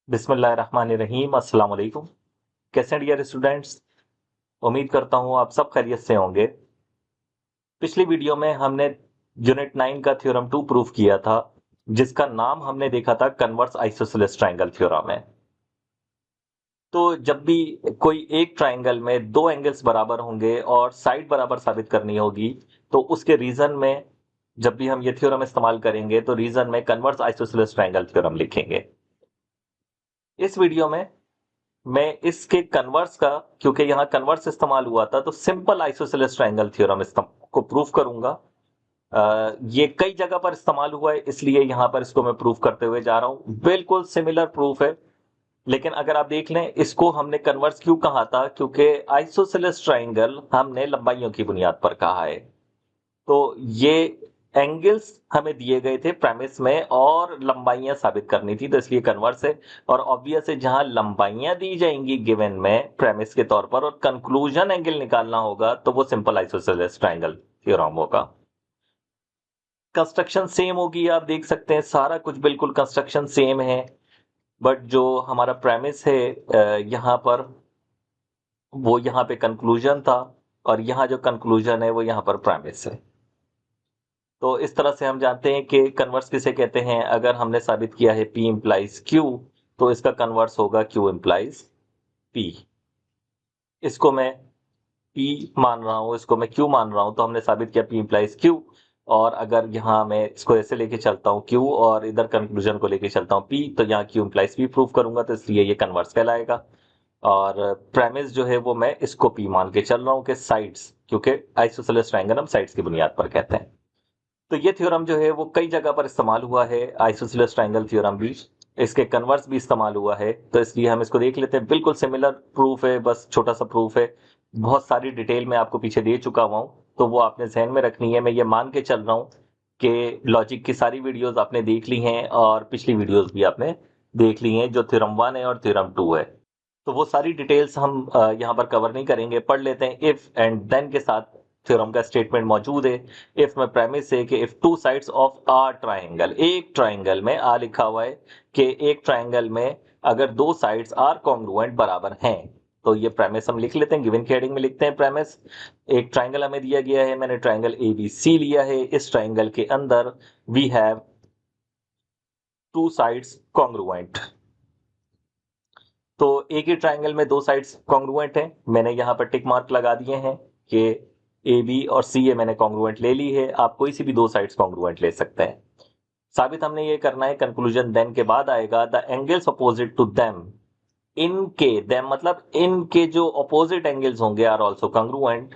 बिस्मिल्लाहिर्रहमानिर्रहीम। अस्सलाम वालेकुम। कैसे हैं डियर स्टूडेंट्स? उम्मीद करता हूँ आप सब खैरियत से होंगे। पिछली वीडियो में हमने यूनिट 9 का थ्योरम 2 प्रूफ किया था, जिसका नाम हमने देखा था कन्वर्स आइसोसेलेस ट्रायंगल थ्योरम है। तो जब भी कोई एक ट्रायंगल में दो एंगल्स बराबर होंगे और साइड बराबर साबित करनी होगी, तो उसके रीजन में जब भी हम ये थ्योरम इस्तेमाल करेंगे तो रीजन में कन्वर्स आइसोसेलेस ट्रायंगल थ्योरम लिखेंगे। इस वीडियो में मैं इसके कन्वर्स का, क्योंकि यहां कन्वर्स इस्तेमाल हुआ था, तो सिंपल आइसोसेलेस ट्रायंगल थ्योरम को प्रूफ करूंगा। ये कई जगह पर इस्तेमाल हुआ है, इसलिए यहां पर इसको मैं प्रूफ करते हुए जा रहा हूं। बिल्कुल सिमिलर प्रूफ है, लेकिन अगर आप देख लें इसको हमने कन्वर्स क्यों कहा था, क्योंकि आइसोसेलेस ट्रायंगल हमने लंबाइयों की बुनियाद पर कहा है। तो ये एंगल्स हमें दिए गए थे प्रेमिस में और लंबाइयां साबित करनी थी, तो इसलिए कन्वर्स है। और ऑब्वियस है, जहां लंबाइयां दी जाएंगी गिवन में प्रेमिस के तौर पर और कंक्लूजन एंगल निकालना होगा, तो वो सिंपल आइसोसेलेस ट्रायंगल थ्योरम होगा। कंस्ट्रक्शन सेम होगी, आप देख सकते हैं सारा कुछ बिल्कुल कंस्ट्रक्शन सेम है। बट जो हमारा प्रेमिस है यहाँ पर, वो यहाँ पे कंक्लूजन था, और यहाँ जो कंक्लूजन है वो यहाँ पर प्रेमिस है। तो इस तरह से हम जानते हैं कि कन्वर्स किसे कहते हैं। अगर हमने साबित किया है P इंप्लाइज Q, तो इसका कन्वर्स होगा Q इंप्लाइज P। इसको मैं P मान रहा हूं, इसको मैं Q मान रहा हूं, तो हमने साबित किया P इंप्लाइज Q। और अगर यहां मैं इसको ऐसे लेके चलता हूं Q और इधर कंक्लूजन को लेके चलता हूं P, तो यहाँ Q इंप्लाइज P प्रूव करूंगा, तो इसलिए ये कन्वर्स कहलाएगा। और प्रेमिस जो है वो मैं इसको P मान के चल रहा हूं कि साइड्स, क्योंकि आइसोसेलेस ट्रायंगल हम साइड्स की बुनियाद पर कहते हैं। तो ये थ्योरम जो है वो कई जगह पर इस्तेमाल हुआ है, आइसोसेलेस ट्रायंगल थ्योरम भी, इसके कन्वर्स भी इस्तेमाल हुआ है, तो इसलिए हम इसको देख लेते हैं। बिल्कुल सिमिलर प्रूफ है, बस छोटा सा प्रूफ है। बहुत सारी डिटेल में आपको पीछे दे चुका हुआ हूं, तो वो आपने जहन में रखनी है। मैं ये मान के चल रहा हूं कि लॉजिक की सारी वीडियोस आपने देख ली हैं और पिछली वीडियोस भी आपने देख ली हैं, जो थ्योरम 1 है और थ्योरम 2 है। तो वो सारी डिटेल्स हम यहाँ पर कवर नहीं करेंगे, पढ़ लेते हैं। इफ एंड देन के साथ थ्योरम का स्टेटमेंट मौजूद है। इफ में प्रेमिस है कि if two sides of a triangle, एक ट्राइंगल में आ लिखा हुआ है कि एक ट्राइंगल में अगर दो साइड्स आर कॉन्ग्रुएंट बराबर हैं, तो ये प्रेमिस हम लिख लेते हैं। गिवन की हेडिंग में लिखते हैं प्रेमिस। एक ट्राइंगल हमें दिया गया है, मैंने ट्राइंगल ए बी सी लिया है। इस ट्राइंगल के अंदर we have two sides congruent. तो एक ही ट्राइंगल में दो साइड्स कॉन्ग्रुएंट हैं। मैंने यहाँ पर टिक मार्क लगा दिए हैं कि ए बी और सी ए मैंने कॉन्ग्रुएंट ले ली है। आप कोई सी भी दो साइड्स कॉन्ग्रुएंट ले सकते हैं। साबित हमने ये करना है। कंक्लूजन देन के बाद आएगा। The angles opposite to them, इनके, देम मतलब इनके जो अपोजिट एंगल्स होंगे आर ऑल्सो कॉन्ग्रुएंट।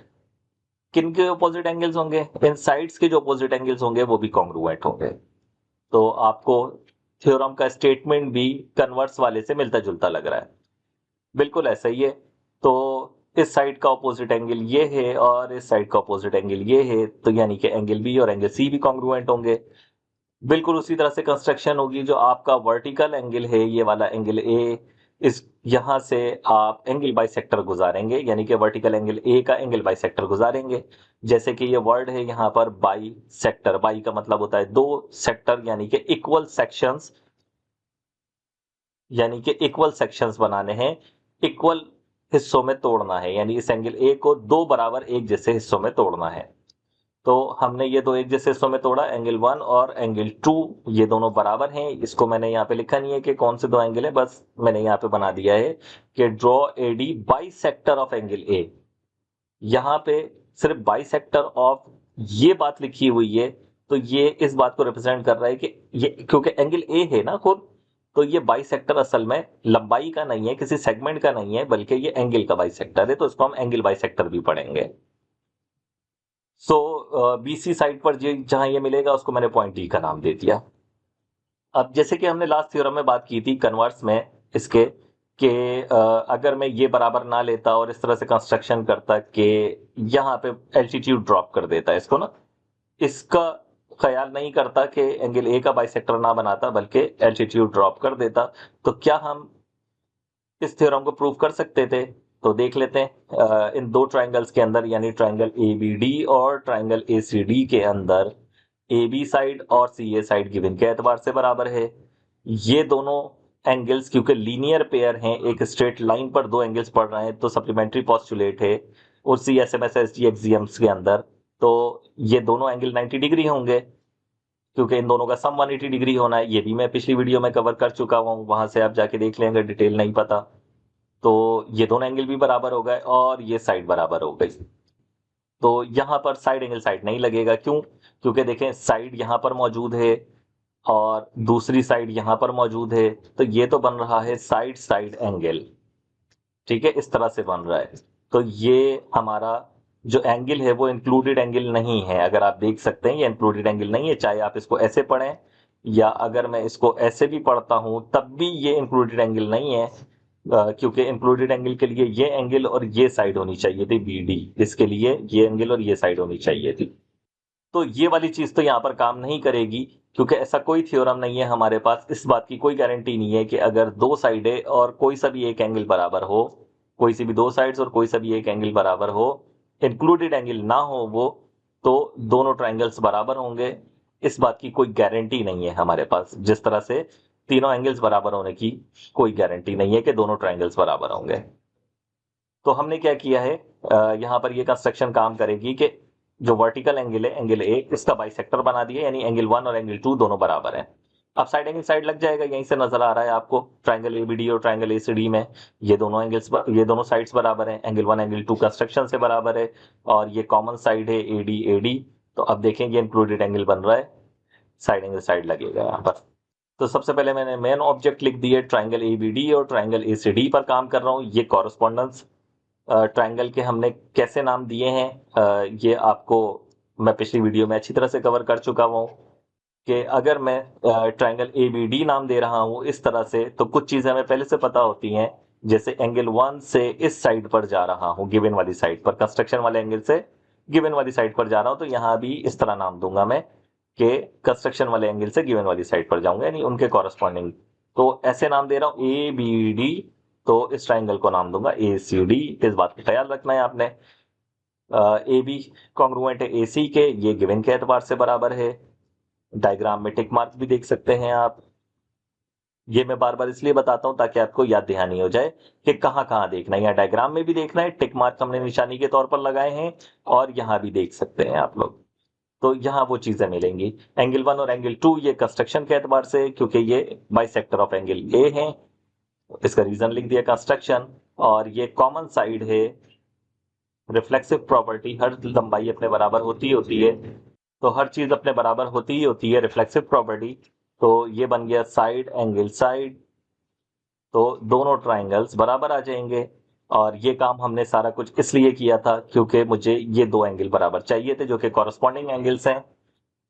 किन के अपोजिट एंगल्स होंगे? इन साइड्स के जो अपोजिट एंगल्स होंगे वो भी कॉन्ग्रुएंट होंगे। तो आपको थ्योरम का स्टेटमेंट भी कन्वर्स वाले से मिलता जुलता लग रहा है। बिल्कुल ऐसा ही है। तो इस साइड का ऑपोजिट एंगल ये है और इस साइड का ऑपोजिट एंगल ये है, तो यानी कि एंगल बी और एंगल सी भी कॉन्ग्रुएंट होंगे। बिल्कुल उसी तरह से कंस्ट्रक्शन होगी। जो आपका वर्टिकल एंगल है, ये वाला एंगल ए, इस यहां से आप एंगल बाइसेक्टर गुजारेंगे, यानी कि वर्टिकल एंगल ए का एंगल बाइसेक्टर गुजारेंगे। जैसे कि ये वर्ड है यहाँ पर बाई सेक्टर। बाई का मतलब होता है दो, सेक्टर यानी कि इक्वल सेक्शंस, यानी कि इक्वल सेक्शंस बनाने हैं, इक्वल हिस्सों में तोड़ना है, यानी इस एंगल ए को दो बराबर एक जैसे हिस्सों में तोड़ना है। तो हमने ये दो एक जैसे हिस्सों में तोड़ा, एंगल 1 और एंगल 2, ये दोनों बराबर हैं। इसको मैंने यहाँ पे लिखा नहीं है कि कौन से दो एंगल है, बस मैंने यहाँ पे बना दिया है कि draw AD bisector of angle A. यहाँ पे सिर्फ बाई सेक्टर ऑफ ये बात लिखी हुई है, तो ये इस बात को रिप्रेजेंट कर रहा है कि ये, क्योंकि एंगल ए है ना खुद, तो ये बाइसेक्टर असल में लंबाई का नहीं है, किसी सेगमेंट का नहीं है, बल्कि ये एंगल का बाइसेक्टर है, तो इसको हम एंगल बाइसेक्टर भी पढ़ेंगे। सो बीसी साइड पर जहां ये मिलेगा उसको मैंने पॉइंट डी का नाम दे दिया। अब जैसे कि हमने लास्ट थ्योरम में बात की थी कन्वर्स में इसके, कि अगर मैं ये बराबर ना लेता और इस तरह से कंस्ट्रक्शन करता कि यहाँ पे एल्टीट्यूड ड्रॉप कर देता इसको ना, इसका ख्याल नहीं करता कि एंगल ए का बाइसेक्टर ना बनाता, बल्कि एल्टीट्यूड ड्रॉप कर देता, तो क्या हम इस थ्योरम को प्रूव कर सकते थे? तो देख लेते हैं। इन दो ट्राइंगल्स के अंदर, यानी ट्राइंगल ए बी डी और ट्राइंगल ए सी डी के अंदर, ए बी साइड और सी ए साइड गिवन के एतबार से बराबर है। ये दोनों एंगल्स क्योंकि लीनियर पेयर हैं, एक स्ट्रेट लाइन पर दो एंगल्स पड़ रहे हैं, तो सप्लीमेंट्री पोस्टुलेट है उसी एसएमएस एसटी एक्सियम्स के अंदर, तो ये दोनों एंगल 90 डिग्री होंगे क्योंकि इन दोनों का सम 180 डिग्री होना है। ये भी मैं पिछली वीडियो में कवर कर चुका हूँ, वहां से आप जाके देख लेंगे, डिटेल नहीं पता। तो ये दोनों एंगल भी बराबर हो गए और ये साइड बराबर हो गई। तो यहाँ पर साइड एंगल साइड नहीं लगेगा, क्यों? क्योंकि देखें साइड यहाँ पर मौजूद है और दूसरी साइड यहाँ पर मौजूद है, तो ये तो बन रहा है साइड साइड एंगल। ठीक है, इस तरह से बन रहा है। तो ये हमारा जो एंगल है वो इंक्लूडेड एंगल नहीं है। अगर आप देख सकते हैं ये इंक्लूडेड एंगल नहीं है, चाहे आप इसको ऐसे पढ़ें या अगर मैं इसको ऐसे भी पढ़ता हूं तब भी ये इंक्लूडेड एंगल नहीं है, क्योंकि इंक्लूडेड एंगल के लिए ये एंगल और ये साइड होनी चाहिए थी BD, इसके लिए ये एंगल और ये साइड होनी चाहिए थी। तो ये वाली चीज तो यहाँ पर काम नहीं करेगी, क्योंकि ऐसा कोई थ्योरम नहीं है हमारे पास, इस बात की कोई गारंटी नहीं है कि अगर दो साइडें और कोई सा भी एक एंगल बराबर हो, कोई सी भी दो साइड्स और कोई सा भी एक एंगल बराबर हो, इंक्लूडेड एंगल ना हो वो, तो दोनों ट्रायंगल्स बराबर होंगे। इस बात की कोई गारंटी नहीं है हमारे पास, जिस तरह से तीनों एंगल्स बराबर होने की कोई गारंटी नहीं है कि दोनों ट्रायंगल्स बराबर होंगे। तो हमने क्या किया है, यहाँ पर ये कंस्ट्रक्शन काम करेगी कि जो वर्टिकल एंगल है एंगल ए, इसका बाइसेक्टर बना दिया, यानी एंगल 1 और एंगल 2 दोनों बराबर हैं। अब साइड एंगल साइड लग जाएगा, यहीं से नजर आ रहा है आपको ट्रायंगल ABD और ट्रायंगल ACD में ये दोनों एंगल्स ये दोनों साइड्स बराबर हैं, एंगल 1 एंगल 2 कंस्ट्रक्शन से बराबर है और ये कॉमन साइड है AD। तो अब देखेंगे इंक्लूडेड एंगल बन रहा है, साइड एंगल साइड लगेगा यहाँ पर। तो सबसे पहले मैंने मेन ऑब्जेक्ट लिख दिए ट्रायंगल ABD और ट्रायंगल ACD पर काम कर रहा हूँ। ये कॉरस्पॉन्डेंस ट्रायंगल के हमने कैसे नाम दिए हैं, ये आपको मैं पिछली वीडियो में अच्छी तरह से कवर कर चुका हूँ कि अगर मैं ट्रायंगल ABD नाम दे रहा हूँ इस तरह से, तो कुछ चीजें हमें पहले से पता होती हैं। जैसे एंगल 1 से इस साइड पर जा रहा हूँ, गिवन वाली साइड पर, कंस्ट्रक्शन वाले एंगल से गिवन वाली साइड पर जा रहा हूँ, तो यहाँ भी इस तरह नाम दूंगा मैं कि कंस्ट्रक्शन वाले एंगल से गिवन वाली साइड पर जाऊंगा, यानी उनके कॉरस्पॉन्डिंग। तो ऐसे नाम दे रहा हूँ ABD, तो इस ट्रायंगल को नाम दूंगा ACD। इस बात का ख्याल रखना है आपने। AB कॉन्ग्रुएंट है AC के, ये गिवन के एतबार से बराबर है। डायग्राम में टिक मार्क भी देख सकते हैं आप। ये मैं बार बार इसलिए बताता हूं ताकि आपको याद दहानी हो जाए कि कहां कहां देखना है, या डायग्राम में भी देखना है, टिक मार्क हमने निशानी के तौर पर लगाए हैं, और यहां भी देख सकते हैं आप लोग। तो यहाँ वो चीजें मिलेंगी। एंगल 1 और एंगल 2 ये कंस्ट्रक्शन के एतबार से, क्योंकि ये बाइसेक्टर ऑफ एंगल A है, इसका रीजन लिख दिया कंस्ट्रक्शन। और ये कॉमन साइड है, रिफ्लेक्सिव प्रॉपर्टी, हर लंबाई अपने बराबर होती है, तो हर चीज अपने बराबर होती है, रिफ्लेक्सिव प्रॉपर्टी। तो ये बन गया साइड एंगल साइड, तो दोनों ट्रायंगल्स बराबर आ जाएंगे। और ये काम हमने सारा कुछ इसलिए किया था क्योंकि मुझे ये दो एंगल बराबर चाहिए थे जो कि कॉरस्पॉन्डिंग एंगल्स हैं।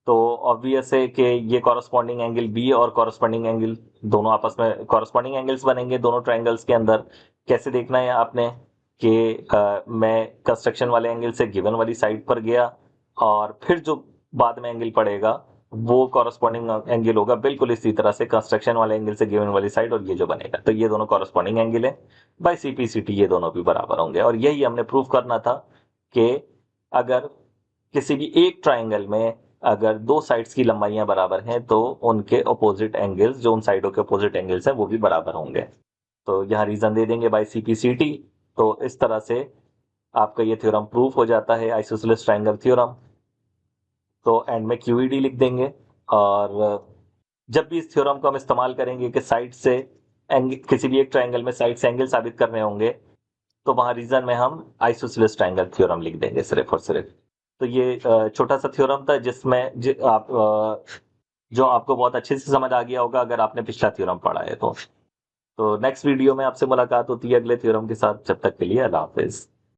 तो ऑब्वियस है कि ये कॉरस्पॉन्डिंग एंगल B और कॉरस्पॉन्डिंग एंगल दोनों आपस में कॉरस्पॉन्डिंग एंगल्स बनेंगे दोनों ट्रायंगल्स के अंदर। कैसे देखना है आपने कि मैं कंस्ट्रक्शन वाले एंगल से गिवन वाली साइड पर गया और फिर जो बाद में एंगल पड़ेगा वो कॉरस्पॉन्डिंग एंगल होगा बिल्कुल इसी तरह से कंस्ट्रक्शन वाले एंगल से गिवन वाली साइड, और ये जो बनेगा, तो ये दोनों कॉरस्पॉन्डिंग एंगल है। बाय CPCT ये दोनों भी बराबर होंगे, और यही हमने प्रूव करना था कि अगर किसी भी एक ट्रायंगल में अगर दो साइड्स की लंबाइयां बराबर हैं तो उनके अपोजिट एंगल्स, जो उन साइडों के अपोजिट एंगल्स हैं, वो भी बराबर होंगे। तो यहाँ रीजन दे देंगे बाय CPCT। तो इस तरह से आपका ये थ्योरम प्रूफ हो जाता है, आइसोसेलेस ट्रायंगल थ्योरम। तो एंड में QED लिख देंगे। और जब भी इस थ्योरम को हम इस्तेमाल करेंगे कि साइड से किसी भी एक ट्रायंगल में साइड से एंगल साबित करने होंगे, तो वहां रीजन में हम आइसोसेलेस ट्रायंगल थ्योरम लिख देंगे सिर्फ और सिर्फ। तो ये छोटा सा थ्योरम था जिसमें जो आपको बहुत अच्छे से समझ आ गया होगा अगर आपने पिछला थ्योरम पढ़ा है तो नेक्स्ट वीडियो में आपसे मुलाकात होती है अगले थ्योरम के साथ। जब तक के लिए अल्लाह हाफिज।